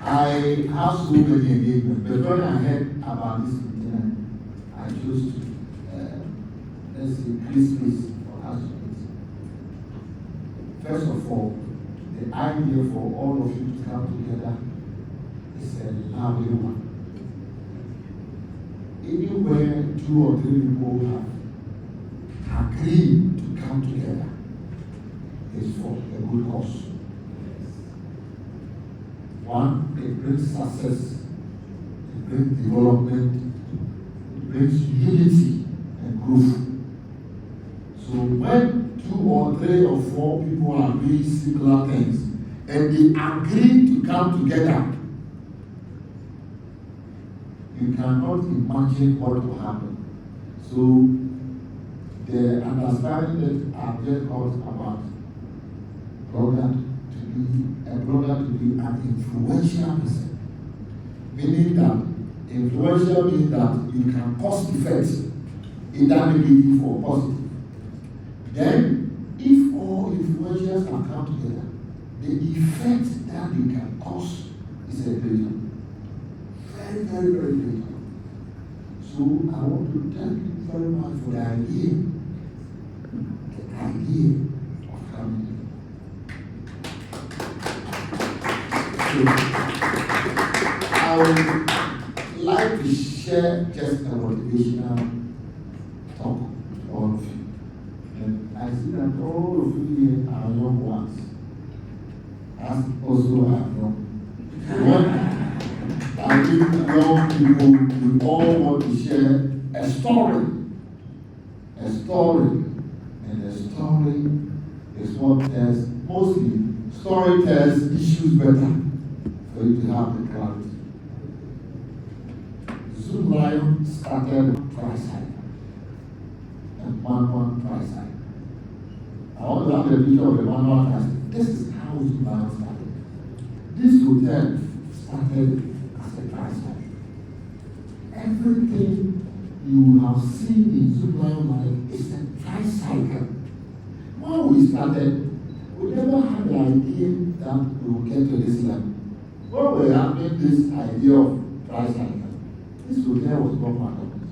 I have so many engagements, but when I heard about this meeting, I chose to, let's say, Christmas for us. First of all, the idea for all of you to come together is a lovely one. Anywhere 2 or 3 people have agreed to come together is for a good cause. One, it brings success, it brings development, it brings unity and growth. So when 2 or 3 or 4 people are doing similar things and they agree to come together, you cannot imagine what will happen. So the understanding that I've just got about a brother to be an influential person, meaning that influential means that you can cause effects, either negative or positive. Then, if all influencers are come together, the effect that you can cause is a great one. Very, very, very great one. So I want to thank you very much for the idea of coming together. So, I would like to share just a motivational talk with all of you. And I see that all of you here are young ones. As also are young. I think young people, we all want to share a story. A story. And a story is what tells, mostly, story tells issues better. For you to have the clarity. ZOOMLION started tri-side and one tri-side. I want to have the picture of the one tri-side. This is how ZOOMLION started. This hotel started as a tri-side. Everything you have seen in ZOOMLION life is a tri-cycle. When we started, we never had the idea that we would get to this level. When we were having this idea of price hike, this hotel was not part of it.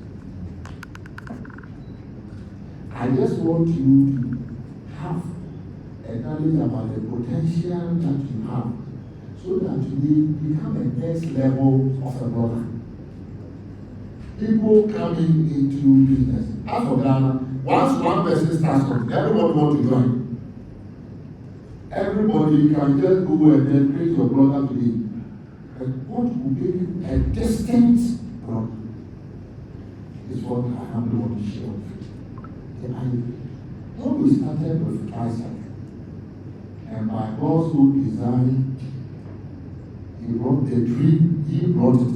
I just want you to have a knowledge about the potential that you have so that you become a next level of a brother. People coming into business. As for Ghana, once one person starts something, everybody wants to join. Everybody can just go and then create your brother today. But what will be a distant brother is what I humbly want to share with you. When we started with Isaac, and by God's own design, he brought the dream, he brought it.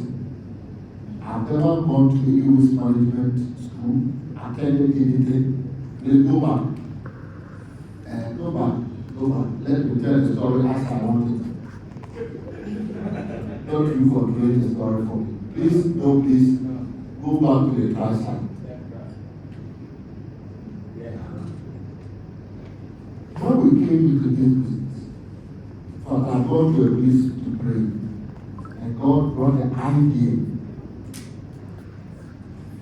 I've never gone to the English management school, attended anything. Let's go back. Go back. Let me tell the story as I want it. Don't you forget the story for me. Please, go back to the tri-side. When we came into this business, but I gone to a place to pray, and God brought the idea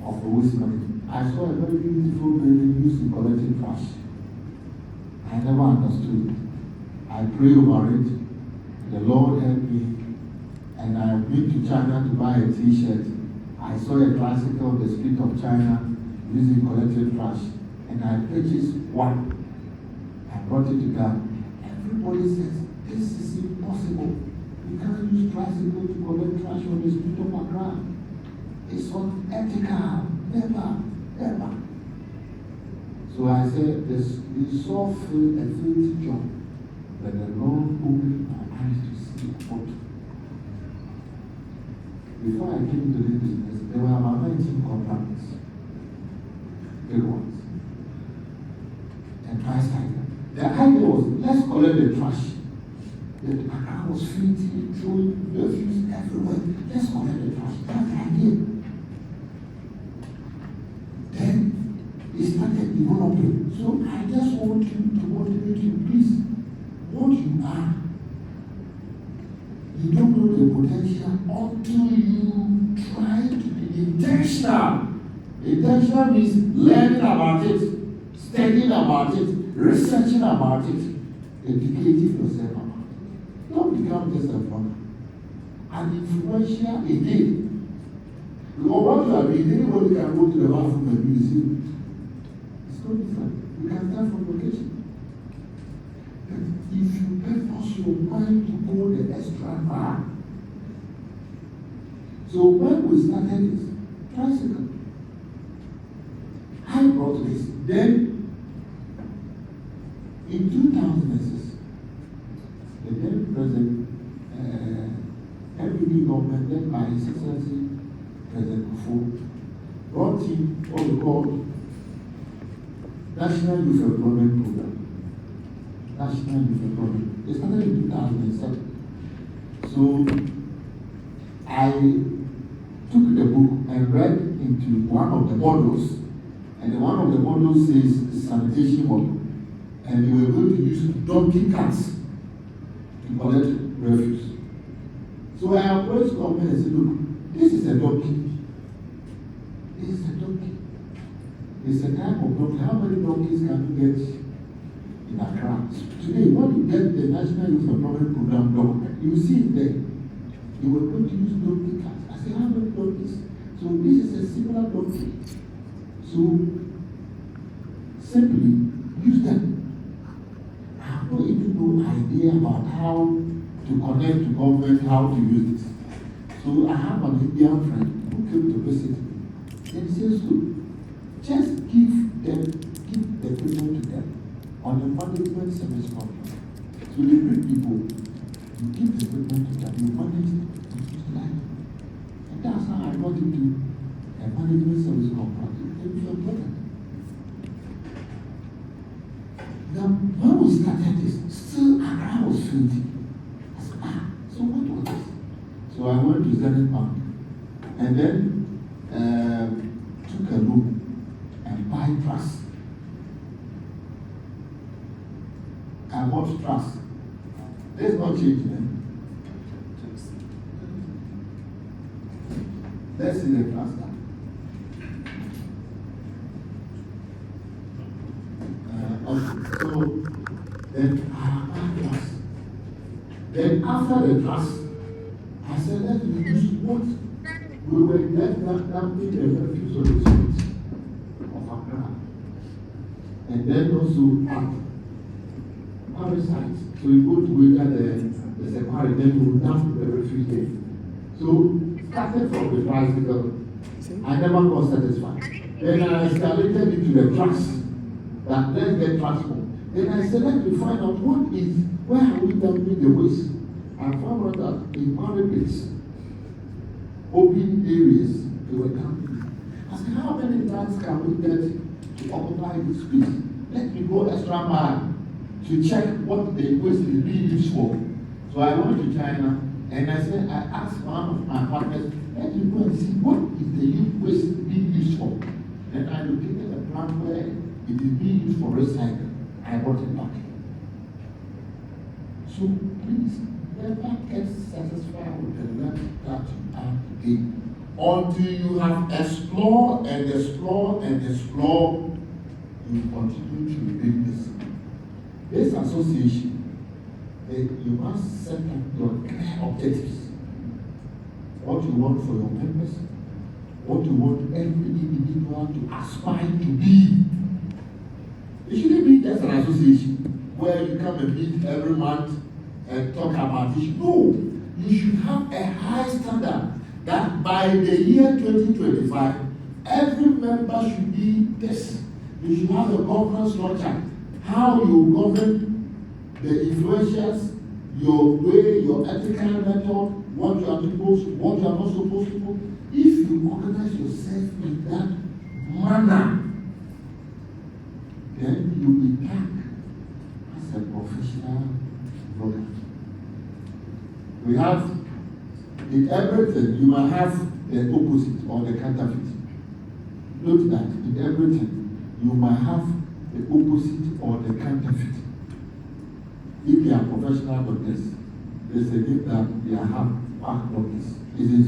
of the waste management. I saw a very beautiful building used to collect trash. I never understood. I prayed over it. The Lord helped me. And I went to China to buy a t-shirt. I saw a classical of the street of China using collected trash. And I purchased one. I brought it to Ghana. Everybody says, this is impossible. You can't use tricycle to collect trash on the street of Accra. It's unethical. Never. So I said, we saw a filthy job. But the Lord opened my eyes to see a photo. Before I came to this business, there were about 19 contractors. Big ones. And price hike. The idea was, let's collect the trash. The account was filthy, throwing refuse everywhere. Let's collect the trash. That's the idea. Then it started developing. So I just want you to motivate you, please. What you are, You don't know the potential until you try to be intentional. Intentional means learning about it, studying about it, researching about it, educating yourself about it. Don't become just a runner. And influential again. Because what you are doing, anybody can go to the bathroom and do the same. It's not different. You can start from location. But if you purpose your mind to go the extra mile. So when we started this tricycle, I brought this. Then in 2006, the then President MPP government, led by His Excellency President Kufuor, brought in what we call National Youth Employment Program. National Youth Employment. It started in 2007. So I took the book and read into one of the models, and one of the models says sanitation model, and we were going to use donkey carts to collect refuse. So I approached government and said, look, this is a donkey. This is a donkey. It's a type of donkey. How many donkeys can you get in Accra? Today, when you get the National Youth Employment Program document, you see it there. You were going to use donkey carts. I said, how many donkeys? So this is a similar donkey. So simply use them. I have no even no idea about how to connect to government, how to use this. So I have an Indian friend who came to visit me. And he says, so just give the equipment to them on the management service contract. So they bring people, you give the equipment to them, you manage it, you utilize it. And that's how I got into a management service contract. It was important. Now, when we started this, still Accra was 20. I said, so what was this? So I went to Zenith Bank and then took a loan and buy trust. I bought trust. There's no change then. Let's see the trust now. Okay, so then I bought trust. Then after the trust, I said, let me use what we were let that be the refuse of the streets of Accra. And then also at parasites. So you go to where the separate, then you will dump the refuse there. So started from the tricycle, I never got satisfied. Then I escalated into the trucks. That let's get transport. Then I said, let me find out where are we dumping the waste? I found out that in marketplace, open areas, they were dumping. I said, how many times can we get to occupy this space? Let me go extra mile to check what the waste is being used for. So I went to China and I said, I asked one of my partners, let me go and see what is the waste being used for. And I located a plant where it is being used for recycling. I brought it back. So please, never get satisfied with the level that you are today. Until you have explored and explored and explored, you continue to repeat this. This association, you must set up your clear objectives. What you want for your members, what you want every individual to aspire to be. It shouldn't be just an association where you come and meet every month and talk about it. No, you should have a high standard that by the year 2025, every member should be this. You should have a governance structure. How you govern the influencers, your way, your ethical method, what you are supposed to, what you are not supposed to do. If you organize yourself in that manner, then you will be tagged as a professional blogger. We have, in everything, you might have the opposite or the counterfeit. Note that in everything, you might have the opposite or the counterfeit. If you are professional doctors, They say that they have back workers. It is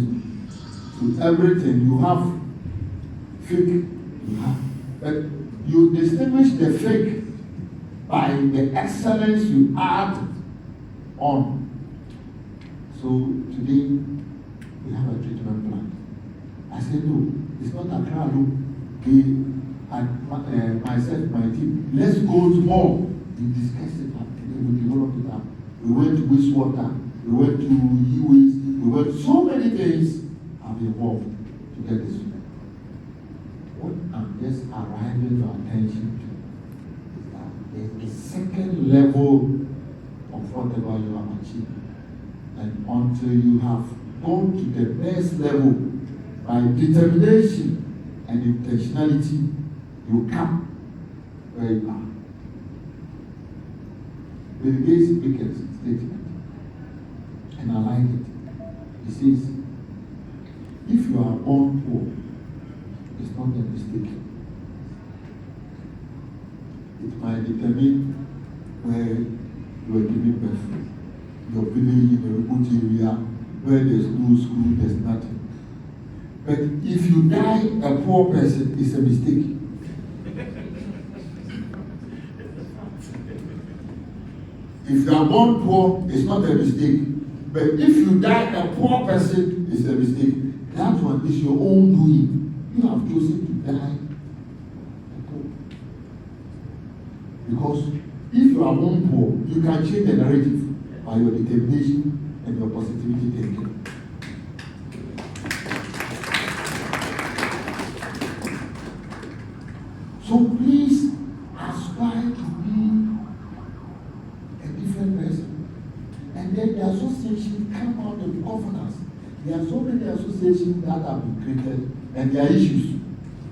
to everything you have fake, you have. But you distinguish the fake by the excellence you add on. So today we have a treatment plan. I said, no, it's not a crowd. Myself, my team, let's go to more. We discussed it, we developed it up. We went to wastewater, we went to e-waste, we went so many things have involved to get this. What I'm just arriving to attention to is that there's a second level of whatever you have achieved. And until you have gone to the next level by determination and intentionality, you come where you are. Bill Gates makes a statement, and I like it. He says, if you are born poor, it's not a mistake. It might determine where you are giving birth. Your village in a remote area where there's no school, there's nothing. But if you die a poor person, it's a mistake. If you are born poor, it's not a mistake. But if you die a poor person, it's a mistake. That one is your own doing. You have chosen to die poor. Because if you are born poor, you can change the narrative by your determination and your positivity thinking. So please aspire to be a different person. And then the association come out of governance. There are so many associations that have been created and there are issues.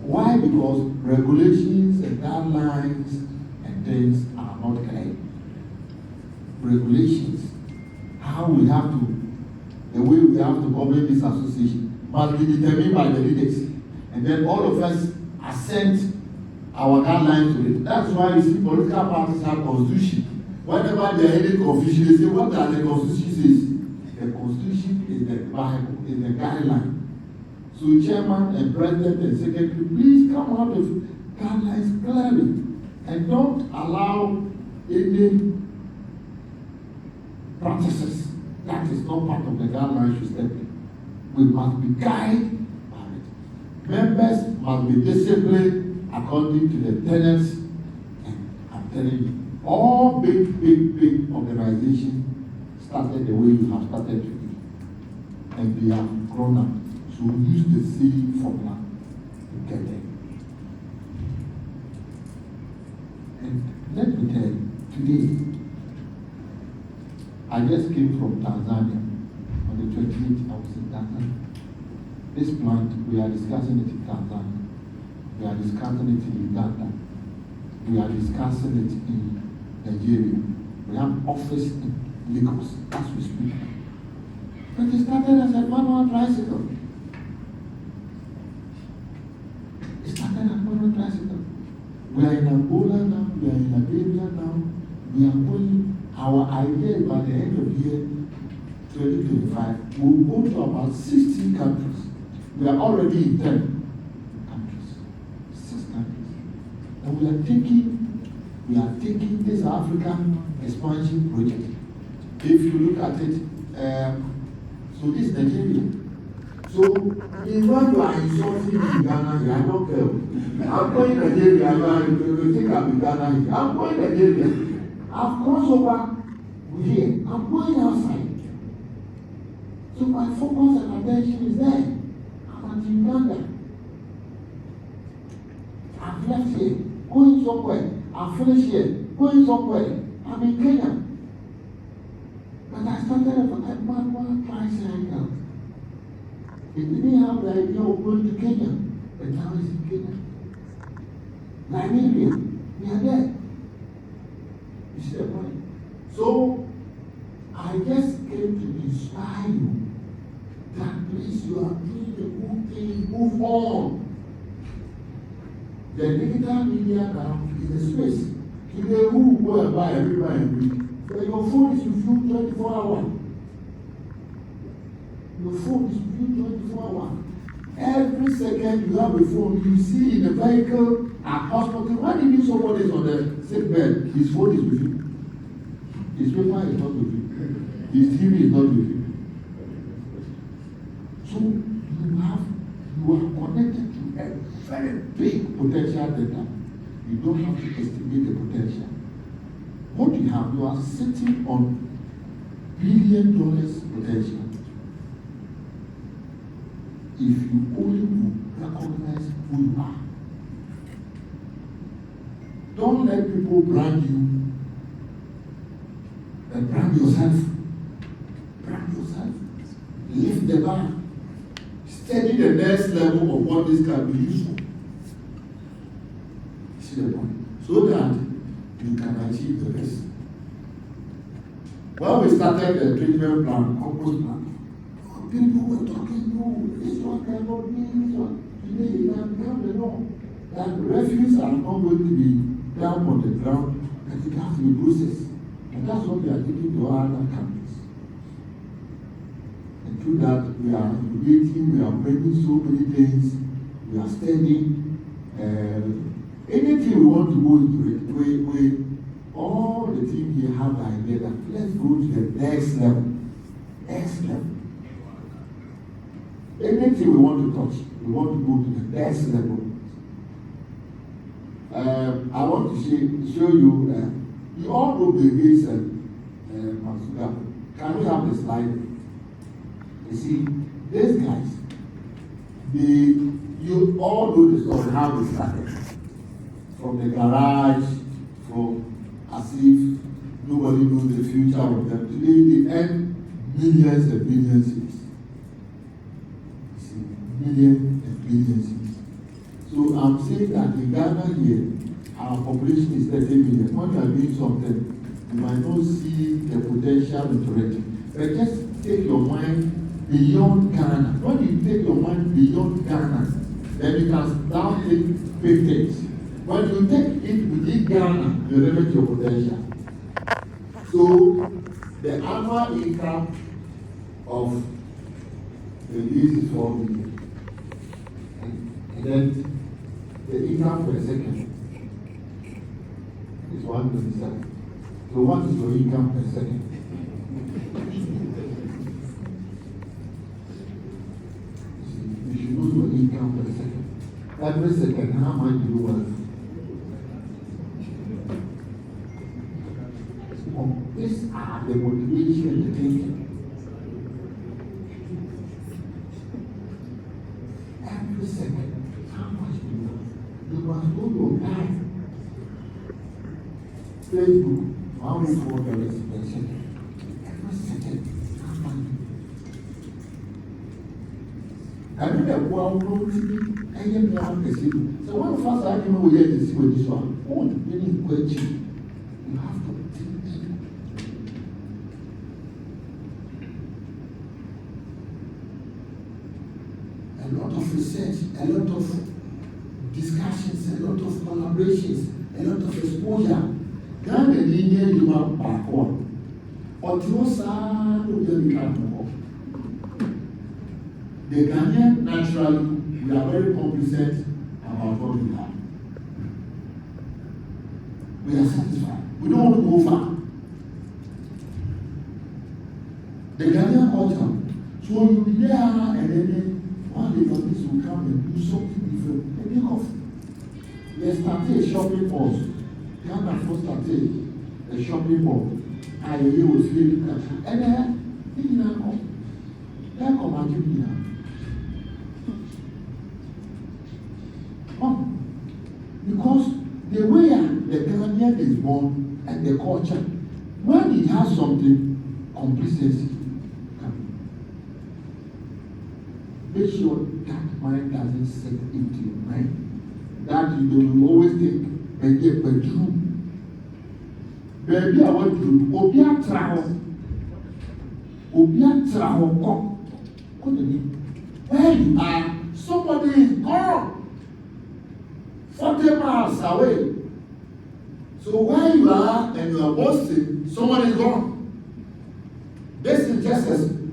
Why? Because regulations and guidelines and things are not clear. Regulations, how we have to, the way we have to govern this association must be determined by the leaders. And then all of us assent our guidelines to it. That's why you see political parties have constitution. Whenever they are any confusion, they say, what does the constitution say? The constitution is the Bible, is the guideline. So chairman and president and secretary, please come out of guidelines clearly and don't allow any practices that is not part of the guidelines to step in. We must be guided by it. Members must be disciplined according to the tenets, and I'm telling you, all big organizations started the way you have started to be. And they have grown up. So we use the same formula to get there. And let me tell you, today, I just came from Tanzania. On the 28th, I was in Tanzania. This plant, we are discussing it in Tanzania. We are discussing it in Uganda. We are discussing it in Nigeria. We have office in Lagos as we speak. But it started as a manual tricycle. It started as a manual tricycle. We are in Angola now, we are in Liberia now. We are going, our idea by the end of the year 2025, we will go to about 16 countries. We are already in 10. And we are taking this African expansion project. If you look at it, so this is Nigeria. So when you are insulting in Ghana, I don't care. I'm going to Nigeria, you think I'm in Ghana here. I'm going to Nigeria. I've crossed over here. I'm going outside. So my focus and attention is there. I'm at Uganda. I've left here. Going somewhere, I finish here, going somewhere, I'm in Kenya. But I started a manual tricycle. It didn't have the idea of going to Kenya, but now it's in Kenya. Liberia, we are there. You see the point? So, I just came to inspire you that please, you are doing the good thing, move on. The digital media now is a space. Today, who go and buy everybody? But your phone is with you 24 hours. Your phone is with you 24 hours. Every second you have a phone, you see in the vehicle, at hospital, when you somebody is on the sick bed, his phone is with you. His paper is not with you. His TV is not with you. So you are connected to a very big potential data. You don't have to estimate the potential. What you have, you are sitting on $1 billion potential. If you only recognize who you are. Don't let people brand you. And brand yourself. Brand yourself. Lift the bar. Study the next level of what this can be used for. See the point? So that you can achieve the rest. When we started the treatment plan, compost plan, people were talking, no, this one cannot be, this one. Today it has become the norm. That refuse are not going to be down on the ground, and it has to be processed. And that's what we are taking to other countries. And through that, we are innovating, we are bringing so many things, we are studying. Anything we want to go into it, we all the team here have the idea that let's go to the next level. Next level. Anything we want to touch, we want to go to the next level. I want to show you, you all know the Gates and Masuga. Can we have the slide? You see, these guys, you all know the story, how they started. From the garage, from as if nobody knows the future of them. Today they earn millions and billions. You see, millions and billions. So I'm saying that in Ghana here, our population is 30 million. When you are doing something, you might not see the potential into it. But just take your mind beyond Ghana. When you take your mind beyond Ghana, then you can now take big things. When you take it within Ghana, you limit your potential. So the annual income of the lease is 4 million. And then the income per second is 127. So what is your income per second? You should know your income per second. Every second, how much do you work? These are the motivation, the thinking. Every second, how much do you work? You must know your life. Facebook, $104 per second. Every second, how much? I mean, the world knows I am not the same. So, one of us, I don't know where to see with this one. Oh, really question. You have to think. A lot of research, a lot of discussions, a lot of collaborations, a lot of exposure. Ghana Indian you are back on. Or Tiosa, the Ghanaian naturally, we are very complacent about what we have. We are satisfied. We don't want to go far. The Ghanaian culture, so you'll be there and then one day your kids will come and do something different. And think of, they started a shopping mall. Ghana first started a shopping mall. And you will see it. And then, you know, then come and give me now. Because the way the Ghanaian is born and the culture, when he has something, complacency comes. Make sure that mind doesn't set into your mind. That you will always think, baby, I want to Obia travel. Where you are, somebody is gone. 40 miles away. So where you are and you are boasting, someone is gone. This is just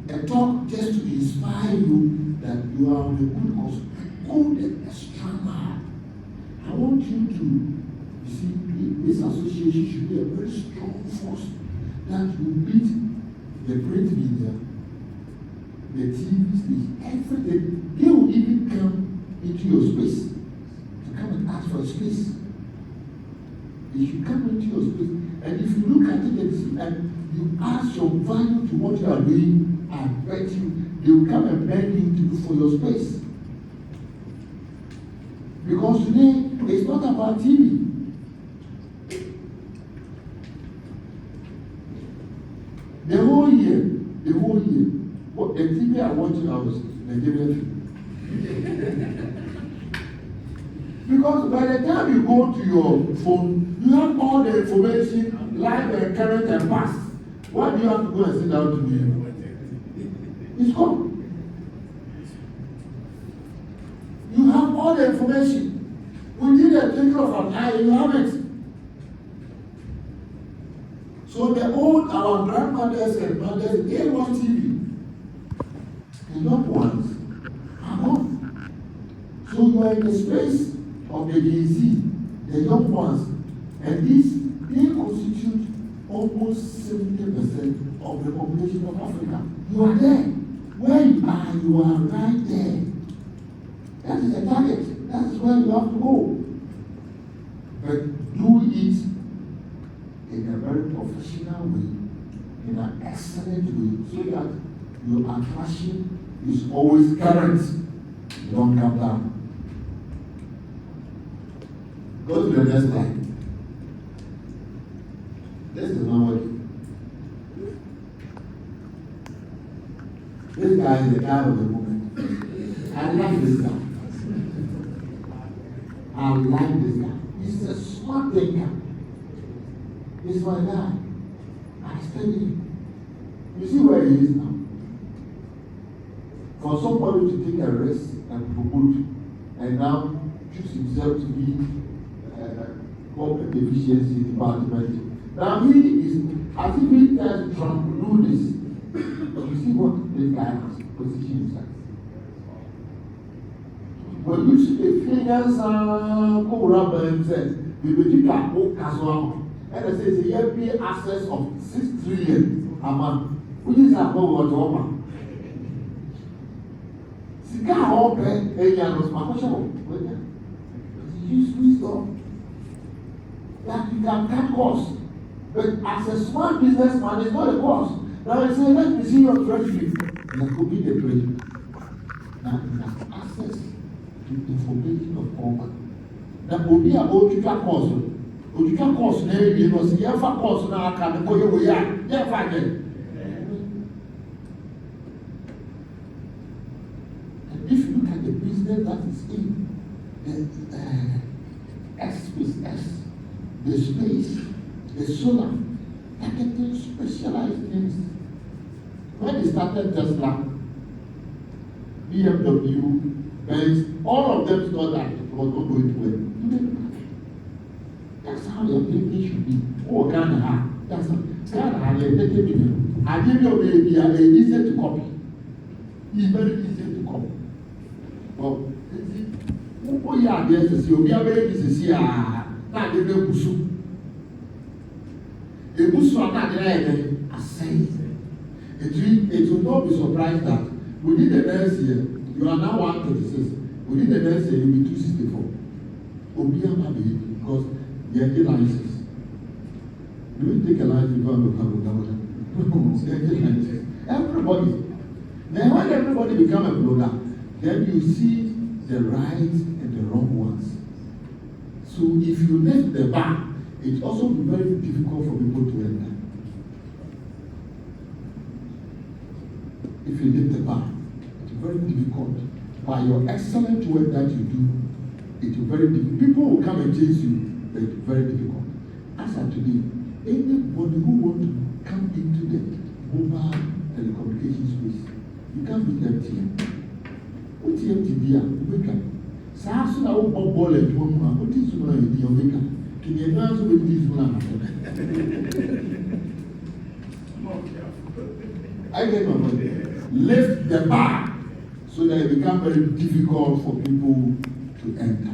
a talk just to inspire you that you are on a good course. Go the extra mile. I want you to, you see, this association should be a very strong force that will beat the print media, the TV station, everything. They will even come into your space to come and ask for a space. They should come into your space. And if you look at it and you ask your value to what you are doing, I bet you they will come and beg you to do for your space. Because today it's not about TV. The whole year, what the TV I watch was Nigerian. Because by the time you go to your phone, you have all the information, live and current and past. Why do you have to go and sit down to me? It's gone. You have all the information. Within a twinkle of an eye, you have it. So our grandmothers and mothers, they watch TV. The loved ones are gone. So you are in the space of the Gen Z, the young ones, and they constitute almost 70% of the population of Africa. You are there. Where you are right there. That is the target. That is where you have to go. But do it in a very professional way, in an excellent way, so that your attraction is always current. You don't come down. Go to the next slide. This is not working. This guy is the guy of the moment. I like this guy. I like this guy. He's a smart thinker. He's my guy. I study him. You see where he is now? For somebody to take a risk and promote, and now choose himself to be corporate efficiency department. Now he is, as if he tells Trump to do this. You see what this guy has positioned himself. When you see the fingers go rubber and says, we will take a whole castle, and it says, here be access of 6 trillion a month. Which is a whole water. Sika all pay a year was my question. Use wisdom that you can cut costs. But as a smart businessman, it's not a cost. Now I say, let me see your treasury. That could be the treasury. Now you have access to information of all. Now, will be a Ojuka course. Ojuka course, you know, see, if a course now I can go away. Yeah, fine. And if you look at the business that is in the S, the space, the solar, everything specialized things. When they started Tesla, BMW, Benz, all of them thought that it was not going to work. That's how your thinking should be. Oh, Ghana, that's how Ghana, they're taking it. I give you a baby, it's easy to copy. It's very easy to copy. Well, oh, yeah, there's a see, we are very easy to see, not the real Busu. The Busu are not there, I say. It will not be surprised that within the next year, you are now 136. Within the next year, you will be 264. Obiama baby, because they are licenses. You will take a license before you become everybody. Then when everybody become a blogger, then you see the right and the wrong ones. So if you lift the bar, it also be very difficult for people to enter. If you lift the bar, it's very difficult. By your excellent work that you do, it's very difficult. People will come and chase you, but it's very difficult. As of today, anybody who wants to come into the mobile telecommunication space, you can't beat MTN. What TMTB? Omega. SARS na wo ball at home. What is the Omega? Can you advance with this one? I get my money. lift the bar so that it becomes very difficult for people to enter.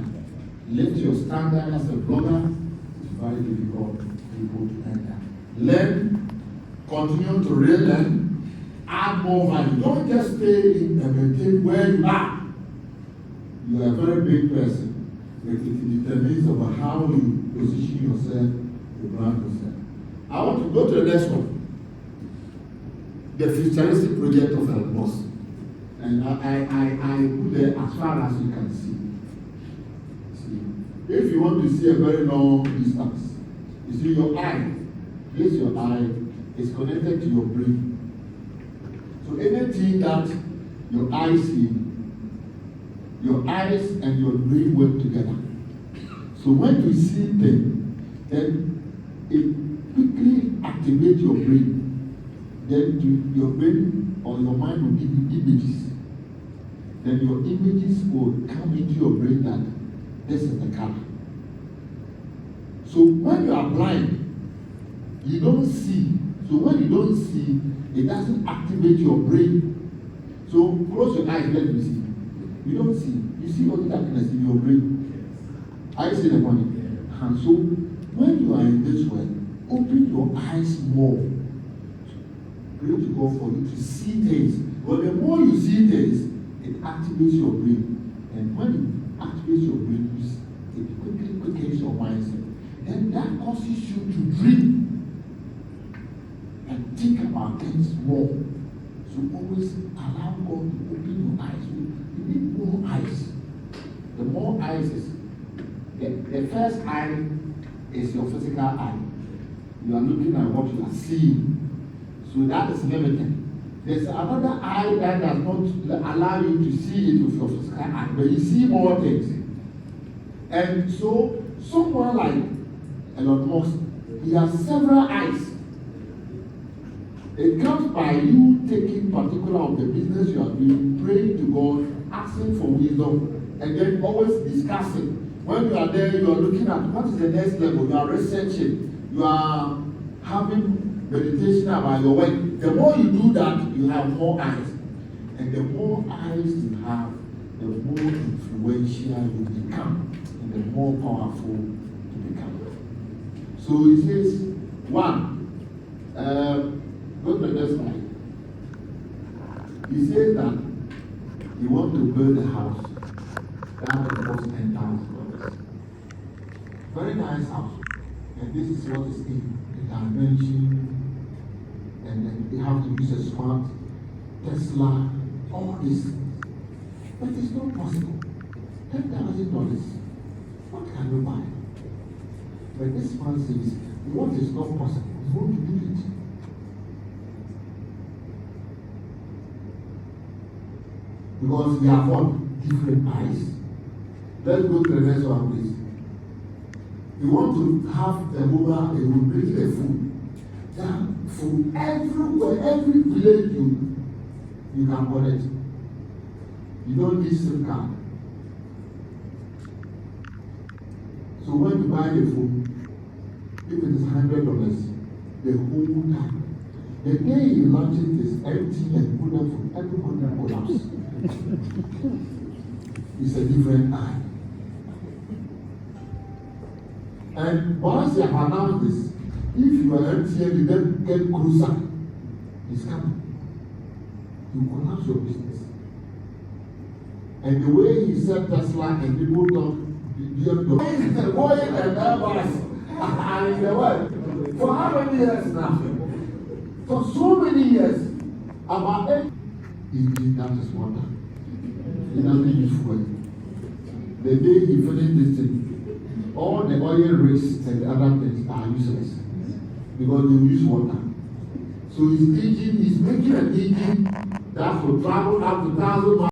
Lift your standard as a blogger, it's very difficult for people to enter. Learn, continue to relearn, add more value. Don't just stay in and maintain where you are. You are a very big person. It determines about how you position yourself, you brand yourself. I want to go to the next one. The futuristic project of Elon Musk. And I put there as far as you can see. If you want to see a very long distance, you see your eye. This your eye is connected to your brain. So anything that your eyes see, your eyes and your brain work together. So when you see things, then it quickly activates your brain. Then your brain or your mind will give you images. Then your images will come into your brain that this is the color. So when you are blind, you don't see. So when you don't see, it doesn't activate your brain. So close your eyes, let me see. You don't see. You see only darkness in your brain. I see the money. And so when you are in this way, open your eyes more. Pray to God for you to see things. But the more you see things, it activates your brain. And when it activates your brain, it quickly quickens your mindset. Then that causes you to dream and think about things more. So always allow God to open your eyes. You need more eyes. The more eyes is, the first eye is your physical eye. You are looking at what you are seeing. So that is limited. There's another eye that does not allow you to see it with your physical eye, but you see more things. And so someone like Elon Musk, he has several eyes. It comes by you taking particular of the business you are doing, praying to God, asking for wisdom, and then always discussing. When you are there, you are looking at what is the next level, you are researching, you are having meditation about your work. The more you do that, you have more eyes. And the more eyes you have, the more influential you become, and the more powerful you become. So he says, one, go to the next slide. He says that he wants to build a house that will cost $10,000. Very nice house. And this is what is in the dimension. And then they have to use a smart Tesla, all this. But it's not possible. $10,000. What can you buy? But this man says, what is not possible? He's going to do it. Because we have what? Different eyes. Let's go to the next one, please. You want to have a mobile, it will bring the food. That food everywhere, every village you can connect. You don't need SIM card. So when you buy the food, if it is $100, the whole time. The day you launch it is empty and full of food, everybody will collapse. It's a different eye. And once you have announced this, if you are empty and you then get closer, it's coming. You collapse your business. And the way he said Tesla and people don't going and everybody and in the world for how many years now? For so many years, about 8. Indeed, that is wonder. He doesn't use fuel. The day he finished this thing, all the oil rigs and the other things are useless because they use water. So he's making an engine that will travel up to 1,000 miles.